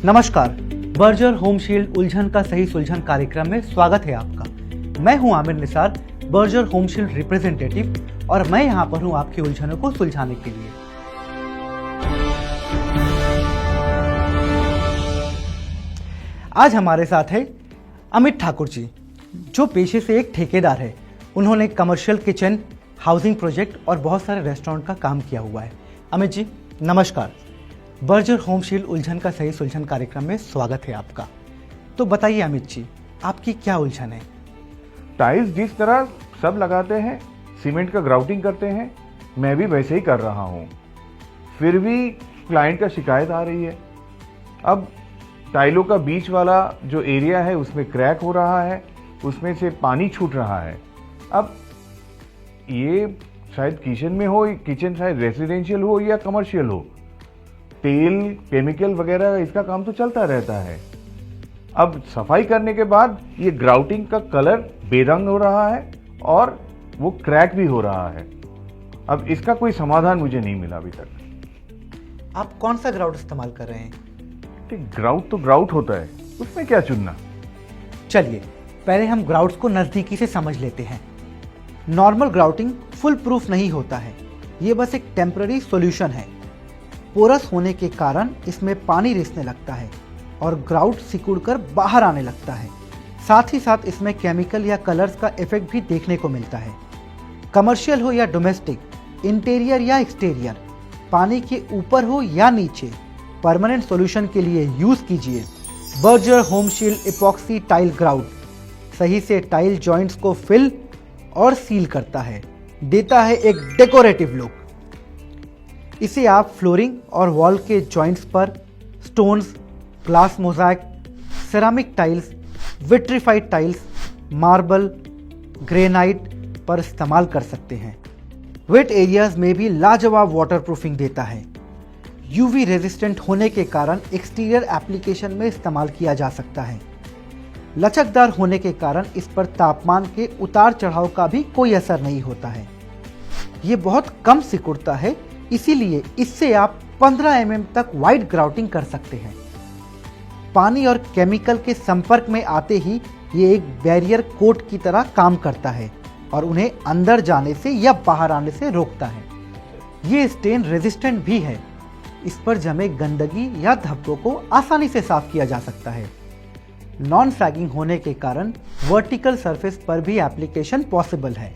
नमस्कार, Berger home shield उलझन का सही सुलझन कार्यक्रम में स्वागत है आपका। मैं हूं Aamir Nisar, Berger home shield representative, और मैं यहां पर हूं आपकी उलझनों को सुलझाने के लिए। आज हमारे साथ है अमित ठाकुर जी, जो पेशे से एक ठेकेदार है। उन्होंने कमर्शियल किचन, हाउसिंग प्रोजेक्ट और बहुत सारे रेस्टोरेंट का काम किया हुआ है। अमित जी नमस्कार, बर्जर होम शील्ड उलझन का सही सुलझन कार्यक्रम में स्वागत है आपका। तो बताइए अमित जी, आपकी क्या उलझन है? टाइल्स जिस तरह सब लगाते हैं, सीमेंट का ग्राउटिंग करते हैं, मैं भी वैसे ही कर रहा हूँ। फिर भी क्लाइंट का शिकायत आ रही है। अब टाइलों का बीच वाला जो एरिया है उसमें क्रैक हो रहा है, उसमें से पानी छूट रहा है। अब ये शायद किचन में हो, किचन शायद रेसिडेंशियल हो या कमर्शियल हो, तेल, केमिकल वगैरह इसका काम तो चलता रहता है। अब सफाई करने के बाद ये ग्राउटिंग का कलर बेरंग हो रहा है और वो क्रैक भी हो रहा है। अब इसका कोई समाधान मुझे नहीं मिला अभी तक। आप कौन सा ग्राउट इस्तेमाल कर रहे हैं? ग्राउट तो ग्राउट होता है, उसमें क्या चुनना। चलिए पहले हम ग्राउट्स को नजदीकी से समझ लेते हैं। नॉर्मल ग्राउटिंग फुल प्रूफ नहीं होता है, ये बस एक टेम्पररी सॉल्यूशन है। पोरस होने के कारण इसमें पानी रिसने लगता है और ग्राउट सिकुड़कर बाहर आने लगता है। साथ ही साथ इसमें केमिकल या कलर्स का इफेक्ट भी देखने को मिलता है। कमर्शियल हो या डोमेस्टिक, इंटीरियर या एक्सटीरियर, पानी के ऊपर हो या नीचे, परमानेंट सॉल्यूशन के लिए यूज कीजिए Berger home shield epoxy tile grout. सही से टाइल जॉइंट्स को फिल और सील करता है, देता है एक डेकोरेटिव लुक। इसे आप फ्लोरिंग और वॉल के जॉइंट्स पर, stones, glass mosaic, ceramic tiles, vitrified tiles, marble, granite पर इस्तेमाल कर सकते हैं। वेट एरियाज में भी लाजवाब वाटरप्रूफिंग देता है। यूवी रेजिस्टेंट होने के कारण एक्सटीरियर एप्लीकेशन में इस्तेमाल किया जा सकता है। लचकदार होने के कारण इस पर तापमान के उतार चढ़ाव का भी कोई असर नहीं होता है। ये बहुत कम सिकुड़ता है, इसीलिए इससे आप 15 mm तक वाइड ग्राउटिंग कर सकते हैं। पानी और केमिकल के संपर्क में आते ही ये एक बैरियर कोट की तरह काम करता है और उन्हें अंदर जाने से या बाहर आने से रोकता है। ये स्टेन रेजिस्टेंट भी है, इस पर जमे गंदगी या धब्बों को आसानी से साफ किया जा सकता है। नॉन सैगिंग होने के कारण वर्टिकल सरफेस पर भी एप्लीकेशन पॉसिबल है।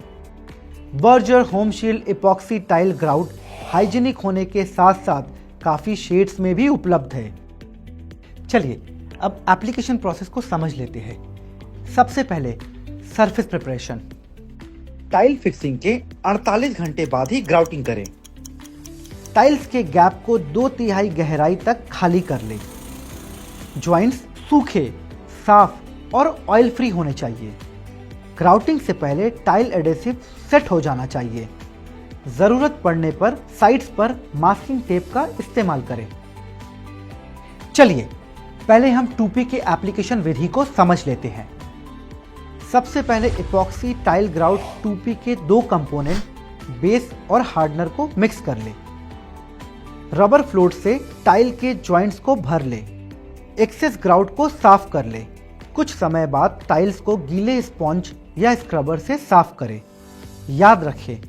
Berger home shield epoxy tile grout hygienic होने के साथ साथ काफी शेड्स में भी उपलब्ध है। चलिए अब एप्लीकेशन प्रोसेस को समझ लेते हैं। सबसे पहले सरफेस प्रिपरेशन। टाइल फिक्सिंग के 48 घंटे बाद ही ग्राउटिंग करें। टाइल्स के गैप को 2/3 गहराई तक खाली कर लें। ज्वाइंट्स सूखे, साफ और ऑयल फ्री होने चाहिए। ग्राउटिंग से पहले टाइल एडेसिव सेट हो जाना चाहिए। जरूरत पड़ने पर साइड्स पर मास्किंग टेप का इस्तेमाल करें। चलिए पहले हम 2P के एप्लीकेशन विधि को समझ लेते हैं। सबसे पहले इपॉक्सी टाइल ग्राउट 2P के 2 कंपोनेंट, बेस और हार्डनर को मिक्स कर ले। रबर फ्लोट से टाइल के जॉइंट्स को भर ले। एक्सेस ग्राउट को साफ कर ले। कुछ समय बाद टाइल्स को गीले स्पॉन्ज या स्क्रबर से साफ करें। याद रखें,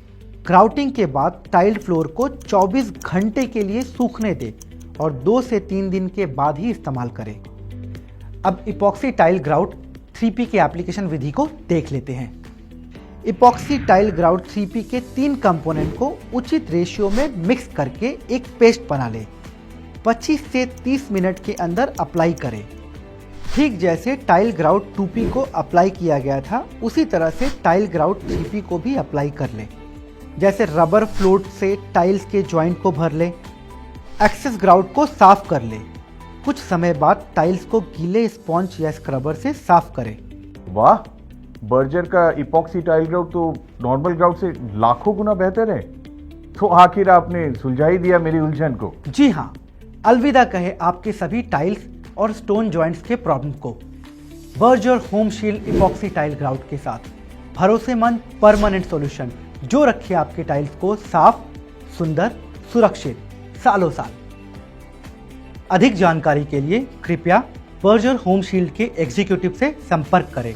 ग्राउटिंग के बाद टाइल्ड फ्लोर को 24 घंटे के लिए सूखने दें और 2 से 3 दिन के बाद ही इस्तेमाल करें। अब इपॉक्सी टाइल ग्राउट 3P के एप्लीकेशन विधि को देख लेते हैं। इपॉक्सी टाइल ग्राउट 3P के 3 कंपोनेंट को उचित रेशियो में मिक्स करके एक पेस्ट बना ले। 25 से 30 मिनट के अंदर अप्लाई करें। ठीक जैसे टाइल ग्राउट 2P को अप्लाई किया गया था, उसी तरह से टाइल ग्राउट 3P को भी अप्लाई कर लें। जैसे रबर फ्लोट से टाइल्स के जॉइंट को भर ले। एक्सेस ग्राउट को साफ कर ले। कुछ समय बाद टाइल्स को गीले स्पॉन्ज या स्क्रबर से साफ करें। वाह, बर्जर का इपॉक्सी टाइल ग्राउट तो नॉर्मल ग्राउट से लाखों गुना बेहतर है। तो आखिर आपने सुलझा ही दिया मेरी उलझन को। जी हाँ, अलविदा कहे आपके सभी टाइल्स और स्टोन जॉइंट्स के प्रॉब्लम को Berger home shield epoxy tile grout के साथ। भरोसेमंद परमानेंट सॉल्यूशन जो रखे आपके टाइल्स को साफ, सुंदर, सुरक्षित सालों साल। अधिक जानकारी के लिए कृपया बर्जर होम शील्ड के एग्जीक्यूटिव से संपर्क करें।